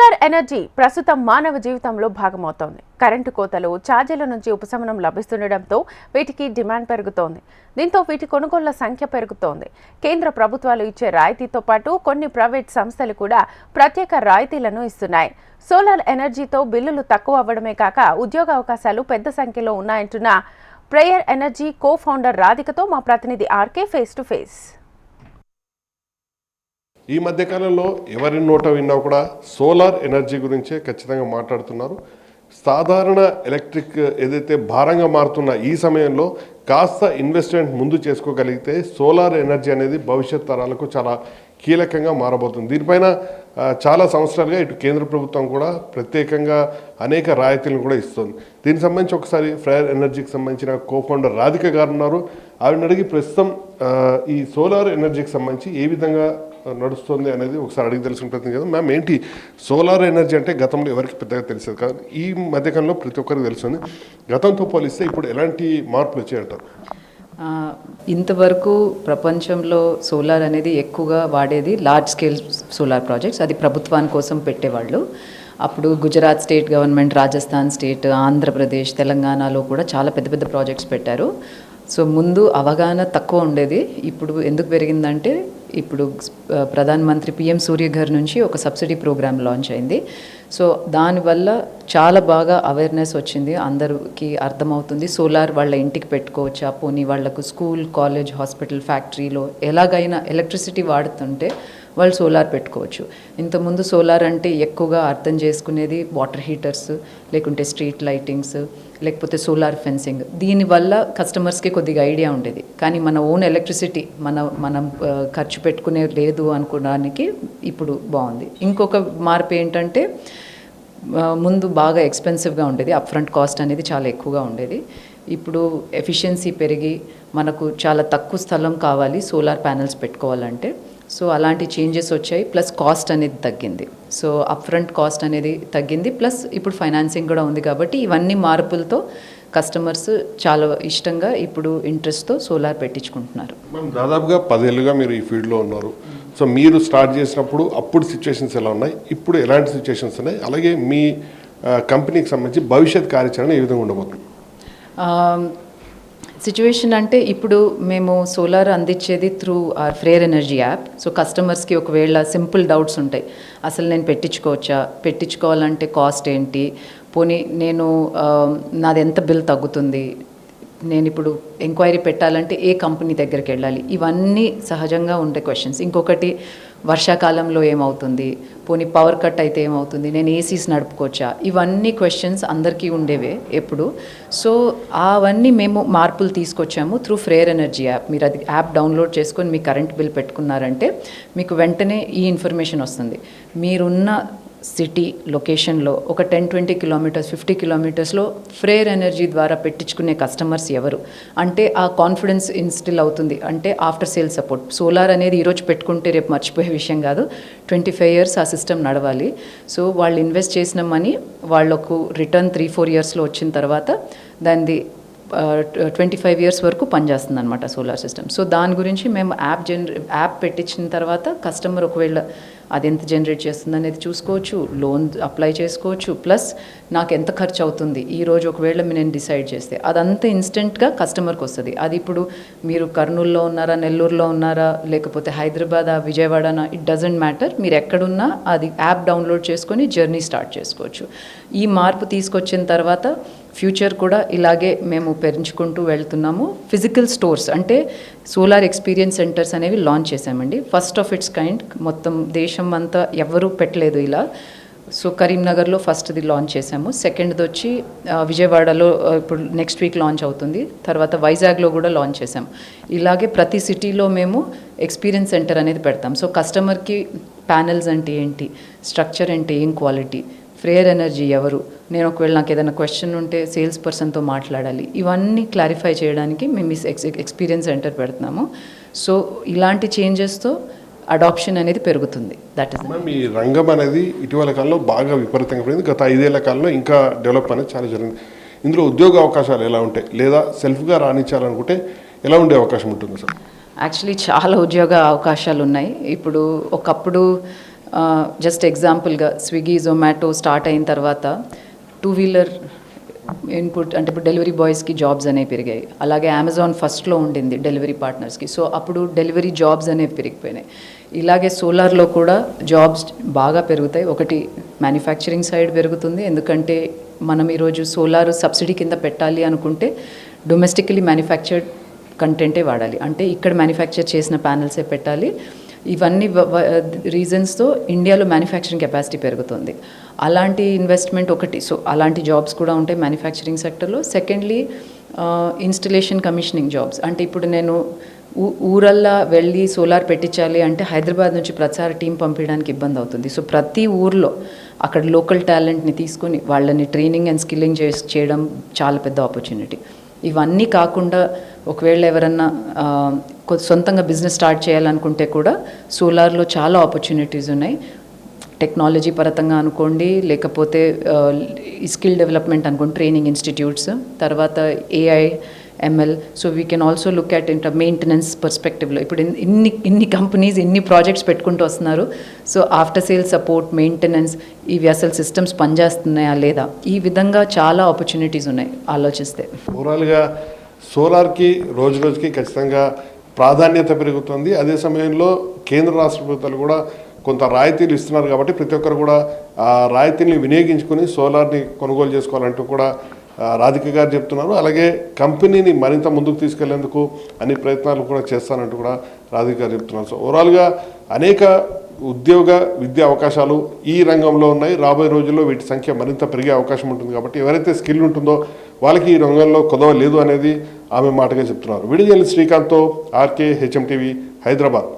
Solar energy ప్రస్తుతం మానవ జీవితంలో భాగమవుతోంది. కరెంటు కోతలు, ఛార్జీల నుంచి ఉపశమనం లభిస్తుండటంతో వీటికి డిమాండ్ పెరుగుతోంది. దీంతో వీటి కొనుగోళ్ల సంఖ్య పెరుగుతోంది. కేంద్ర ప్రభుత్వాలు ఇచ్చే రాయితీతో పాటు కొన్ని ప్రైవేట్ సంస్థలు కూడా ప్రత్యేక రాయితీలను ఇస్తున్నాయి. సోలార్ ఎనర్జీతో బిల్లులు తక్కువ అవ్వడమే కాక ఉద్యోగ అవకాశాలు పెద్ద సంఖ్యలో ఉన్నాయంటున్న ప్రేయర్ ఎనర్జీ కో ఫౌండర్ రాధికతో మా ప్రతినిధి ఆర్కే ఫేస్ టు ఫేస్. ఈ మధ్యకాలంలో ఎవరి నోట విన్నా కూడా సోలార్ ఎనర్జీ గురించే ఖచ్చితంగా మాట్లాడుతున్నారు. సాధారణ ఎలక్ట్రిక్ ఏదైతే భారంగా మారుతున్న ఈ సమయంలో కాస్త ఇన్వెస్ట్మెంట్ ముందు చేసుకోగలిగితే సోలార్ ఎనర్జీ అనేది భవిష్యత్ తరాలకు చాలా కీలకంగా మారబోతుంది. దీనిపైన చాలా సంవత్సరాలుగా ఇటు కేంద్ర ప్రభుత్వం కూడా ప్రత్యేకంగా అనేక రాయితీలను కూడా ఇస్తుంది. దీనికి సంబంధించి ఒకసారి ప్రేయర్ ఎనర్జీకి సంబంధించిన కో ఫౌండర్ రాధిక గారు ఉన్నారు. ఆవిడని అడిగి ప్రస్తుతం ఈ సోలార్ ఎనర్జీకి సంబంధించి ఏ విధంగా నడుస్తుంది అనేది ఒకసారి అడిగి తెలుసుకుని ప్రయత్నం కదా. మ్యామ్, ఏంటి సోలార్ ఎనర్జీ అంటే గతంలో ఎవరికి పెద్దగా తెలిసేది కాదు, ఈ మధ్యకాలంలో ప్రతి ఒక్కరికి తెలుస్తుంది. గతంతో పోలిస్తే ఇప్పుడు ఎలాంటి మార్పులు వచ్చాయంటారు? ఇంతవరకు ప్రపంచంలో సోలార్ అనేది ఎక్కువగా వాడేది లార్జ్ స్కేల్ సోలార్ ప్రాజెక్ట్స్, అది ప్రభుత్వాని కోసం పెట్టేవాళ్ళు. అప్పుడు Gujarat state government, Rajasthan state, Andhra Pradesh, తెలంగాణలో కూడా చాలా పెద్ద పెద్ద ప్రాజెక్ట్స్ పెట్టారు. సో ముందు అవగాహన తక్కువ ఉండేది. ఇప్పుడు ఎందుకు పెరిగిందంటే ఇప్పుడు ప్రధాన మంత్రి పిఎం సూర్యఘర్ నుంచి ఒక సబ్సిడీ ప్రోగ్రామ్ లాంచ్ అయింది. సో దానివల్ల చాలా బాగా అవేర్నెస్ వచ్చింది, అందరికీ అర్థమవుతుంది సోలార్ వాళ్ళ ఇంటికి పెట్టుకోవచ్చా, పోనీ వాళ్లకు స్కూల్, కాలేజ్, హాస్పిటల్, ఫ్యాక్టరీలో ఎలాగైనా ఎలక్ట్రిసిటీ వాడుతుంటే వాళ్ళు సోలార్ పెట్టుకోవచ్చు. ఇంతకుముందు సోలార్ అంటే ఎక్కువగా అర్థం చేసుకునేది వాటర్ హీటర్స్, లేకుంటే స్ట్రీట్ లైటింగ్స్, లేకపోతే సోలార్ ఫెన్సింగ్. దీనివల్ల కస్టమర్స్కి కొద్దిగా ఐడియా ఉండేది. కానీ మన ఓన్ ఎలక్ట్రిసిటీ మనం ఖర్చు పెట్టుకునే లేదు అనుకోవడానికి ఇప్పుడు బాగుంది. ఇంకొక మార్పు ఏంటంటే ముందు బాగా ఎక్స్పెన్సివ్గా ఉండేది, అప్ఫ్రంట్ కాస్ట్ అనేది చాలా ఎక్కువగా ఉండేది. ఇప్పుడు ఎఫిషియన్సీ పెరిగి మనకు చాలా తక్కువ స్థలం కావాలి సోలార్ ప్యానెల్స్ పెట్టుకోవాలంటే. సో అలాంటి చేంజెస్ వచ్చాయి. ప్లస్ కాస్ట్ అనేది తగ్గింది. సో అప్ఫ్రంట్ కాస్ట్ అనేది తగ్గింది, ప్లస్ ఇప్పుడు ఫైనాన్సింగ్ కూడా ఉంది. కాబట్టి ఇవన్నీ మార్పులతో కస్టమర్స్ చాలా ఇష్టంగా ఇప్పుడు ఇంట్రెస్ట్తో సోలార్ పెట్టించుకుంటున్నారు. దాదాపుగా 10 ఏళ్ళుగా మీరు ఈ ఫీల్డ్లో ఉన్నారు. సో మీరు స్టార్ట్ చేసినప్పుడు అప్పుడు సిచ్యువేషన్స్ ఎలా ఉన్నాయి, ఇప్పుడు ఎలాంటి సిచ్యువేషన్స్ ఉన్నాయి, అలాగే మీ కంపెనీకి సంబంధించి భవిష్యత్ కార్యాచరణ ఏ విధంగా ఉండబోతుంది? సిచ్యువేషన్ అంటే ఇప్పుడు మేము సోలార్ అందించేది through our prayer energy app. So కస్టమర్స్కి ఒకవేళ సింపుల్ డౌట్స్ ఉంటాయి, అసలు నేను పెట్టించుకోవచ్చా, పెట్టించుకోవాలంటే కాస్ట్ ఏంటి, పోనీ నాది ఎంత బిల్ తగ్గుతుంది, నేను ఇప్పుడు ఎంక్వైరీ పెట్టాలంటే ఏ కంపెనీ దగ్గరికి వెళ్ళాలి, ఇవన్నీ సహజంగా ఉండే క్వశ్చన్స్. ఇంకొకటి వర్షాకాలంలో ఏమవుతుంది, పోనీ పవర్ కట్ అయితే ఏమవుతుంది, నేను ఏసీస్ నడుపుకోవచ్చా, ఇవన్నీ క్వశ్చన్స్ అందరికీ ఉండేవే ఎప్పుడు. సో అవన్నీ మేము మార్పులు తీసుకొచ్చాము త్రూ ప్రేయర్ ఎనర్జీ యాప్. మీరు అది యాప్ డౌన్లోడ్ చేసుకొని మీ కరెంట్ బిల్ పెట్టుకున్నారంటే మీకు వెంటనే ఈ ఇన్ఫర్మేషన్ వస్తుంది. మీరున్న సిటీ లొకేషన్లో ఒక 10-20 కిలోమీటర్స్, 50 కిలోమీటర్స్లో ప్రేయర్ ఎనర్జీ ద్వారా పెట్టించుకునే కస్టమర్స్ ఎవరు అంటే ఆ కాన్ఫిడెన్స్ ఇన్స్టిల్ అవుతుంది. అంటే ఆఫ్టర్ సేల్ సపోర్ట్. సోలార్ అనేది ఈరోజు పెట్టుకుంటే రేపు మర్చిపోయే విషయం కాదు, 25 ఇయర్స్ ఆ సిస్టమ్ నడవాలి. సో వాళ్ళు ఇన్వెస్ట్ చేసిన మనీ వాళ్ళకు రిటర్న్ 3-4 ఇయర్స్లో వచ్చిన తర్వాత దాన్ని 25 ఇయర్స్ వరకు పనిచేస్తుంది అనమాట సోలార్ సిస్టమ్. సో దాని గురించి మేము యాప్ పెట్టించిన తర్వాత కస్టమర్ ఒకవేళ అది ఎంత జనరేట్ చేస్తుంది అనేది చూసుకోవచ్చు, లోన్ అప్లై చేసుకోవచ్చు, ప్లస్ నాకు ఎంత ఖర్చు అవుతుంది ఈరోజు ఒకవేళ నేను డిసైడ్ చేస్తే అదంతా ఇన్స్టెంట్గా కస్టమర్కి వస్తుంది. అది ఇప్పుడు మీరు కర్నూలులో ఉన్నారా, నెల్లూరులో ఉన్నారా, లేకపోతే హైదరాబాద్, విజయవాడనా, ఇట్ డజంట్ మ్యాటర్, మీరు ఎక్కడున్నా అది యాప్ డౌన్లోడ్ చేసుకొని జర్నీ స్టార్ట్ చేసుకోవచ్చు. ఈ మార్పు తీసుకొచ్చిన తర్వాత ఫ్యూచర్ కూడా ఇలాగే మేము పెంచుకుంటూ వెళ్తున్నాము. ఫిజికల్ స్టోర్స్ అంటే సోలార్ ఎక్స్పీరియన్స్ సెంటర్స్ అనేవి లాంచ్ చేశామండి. ఫస్ట్ ఆఫ్ ఇట్స్ కైండ్, మొత్తం దేశం అంతా ఎవరూ పెట్టలేదు ఇలా. సో కరీంనగర్లో ఫస్ట్ది లాంచ్ చేశాము, సెకండ్ది వచ్చి విజయవాడలో ఇప్పుడు నెక్స్ట్ వీక్ లాంచ్ అవుతుంది, తర్వాత వైజాగ్లో కూడా లాంచ్ చేసాం. ఇలాగే ప్రతి సిటీలో మేము ఎక్స్పీరియన్స్ సెంటర్ అనేది పెడతాం. సో కస్టమర్కి ప్యానెల్స్ అంటే ఏంటి, స్ట్రక్చర్ అంటే ఏం క్వాలిటీ, ప్రేయర్ ఎనర్జీ ఎవరు, నేను ఒకవేళ నాకు ఏదైనా క్వశ్చన్ ఉంటే సేల్స్ పర్సన్తో మాట్లాడాలి, ఇవన్నీ క్లారిఫై చేయడానికి మేము ఎక్స్పీరియన్స్ సెంటర్ పెడుతున్నాము. సో ఇలాంటి చేంజెస్తో అడాప్షన్ అనేది పెరుగుతుంది. దట్ ఇస్ మీ రంగం అనేది ఇటీవల కాలంలో బాగా విపరీతంగా పెరిగింది. గత 5 ఏళ్ల కాలంలో ఇంకా డెవలప్ అనేది చాలా జరిగింది. ఇందులో ఉద్యోగ అవకాశాలు ఎలా ఉంటాయి, లేదా సెల్ఫ్గా రాణించాలనుకుంటే ఎలా ఉండే అవకాశం ఉంటుంది సార్? యాక్చువల్లీ చాలా ఉద్యోగ అవకాశాలు ఉన్నాయి. ఇప్పుడు ఒకప్పుడు జస్ట్ ఎగ్జాంపుల్గా స్విగ్గీ జొమాటో స్టార్ట్ అయిన తర్వాత 2-వీలర్ ఇన్పుట్ అంటే ఇప్పుడు డెలివరీ బాయ్స్కి జాబ్స్ అనేవి పెరిగాయి. అలాగే అమెజాన్ ఫస్ట్లో ఉండింది డెలివరీ పార్ట్నర్స్కి, సో అప్పుడు డెలివరీ జాబ్స్ అనేవి పెరిగిపోయినాయి. ఇలాగే సోలార్లో కూడా జాబ్స్ బాగా పెరుగుతాయి. ఒకటి మ్యానుఫ్యాక్చరింగ్ సైడ్ పెరుగుతుంది, ఎందుకంటే మనం ఈరోజు సోలార్ సబ్సిడీ కింద పెట్టాలి అనుకుంటే డొమెస్టికలీ మ్యానుఫ్యాక్చర్డ్ కంటెంటే వాడాలి, అంటే ఇక్కడ మ్యానుఫ్యాక్చర్ చేసిన ప్యానల్సే పెట్టాలి. ఇవన్నీ రీజన్స్తో ఇండియాలో మ్యానుఫ్యాక్చరింగ్ కెపాసిటీ పెరుగుతుంది. అలాంటి ఇన్వెస్ట్మెంట్ ఒకటి, సో అలాంటి జాబ్స్ కూడా ఉంటాయి మ్యానుఫ్యాక్చరింగ్ సెక్టర్లో. సెకండ్లీ ఇన్స్టలేషన్ కమిషనింగ్ జాబ్స్, అంటే ఇప్పుడు నేను ఊరల్లా వెళ్ళి సోలార్ పెట్టించాలి అంటే హైదరాబాద్ నుంచి ప్రచార టీం పంపించడానికి ఇబ్బంది అవుతుంది. సో ప్రతి ఊర్లో అక్కడ లోకల్ టాలెంట్ని తీసుకొని వాళ్ళని ట్రైనింగ్ అండ్ స్కిల్లింగ్ చేయడం చాలా పెద్ద ఆపర్చునిటీ. ఇవన్నీ కాకుండా ఒకవేళ ఎవరన్నా సొంతంగా బిజినెస్ స్టార్ట్ చేయాలనుకుంటే కూడా సోలార్లో చాలా ఆపర్చునిటీస్ ఉన్నాయి. టెక్నాలజీ పరంగా అనుకోండి, లేకపోతే స్కిల్ డెవలప్మెంట్ అనుకోండి, ట్రైనింగ్ ఇన్స్టిట్యూట్స్, తర్వాత AI ML. So we can also look at inter maintenance పర్స్పెక్టివ్లో. ఇప్పుడు ఇన్ని కంపెనీస్ ఇన్ని ప్రాజెక్ట్స్ పెట్టుకుంటూ వస్తున్నారు. So after sale support, maintenance, ఇవి అసలు సిస్టమ్స్ పనిచేస్తున్నాయా లేదా, ఈ విధంగా చాలా ఆపర్చునిటీస్ ఉన్నాయి ఆలోచిస్తే. ఓవరాల్గా సోలార్కి రోజు రోజుకి ఖచ్చితంగా ప్రాధాన్యత పెరుగుతుంది. అదే సమయంలో కేంద్ర రాష్ట్ర ప్రభుత్వాలు కూడా కొంత రాయితీలు ఇస్తున్నారు కాబట్టి ప్రతి ఒక్కరు కూడా ఆ రాయితీని వినియోగించుకొని సోలార్ని కొనుగోలు చేసుకోవాలంటూ కూడా రాధిక గారు చెప్తున్నారు. అలాగే కంపెనీని మరింత ముందుకు తీసుకెళ్లేందుకు అన్ని ప్రయత్నాలు కూడా చేస్తానంటూ కూడా రాధిక గారు చెప్తున్నారు. సో ఓవరాల్గా అనేక ఉద్యోగ విద్యా అవకాశాలు ఈ రంగంలో ఉన్నాయి. రాబోయే రోజుల్లో వీటి సంఖ్య మరింత పెరిగే అవకాశం ఉంటుంది కాబట్టి ఎవరైతే స్కిల్ ఉంటుందో వాళ్ళకి ఈ రంగంలో కొదవ లేదు అనేది ఆమె మాటగా చెప్తున్నారు. వీడియో శ్రీకాంత్తో RK HM TV హైదరాబాద్.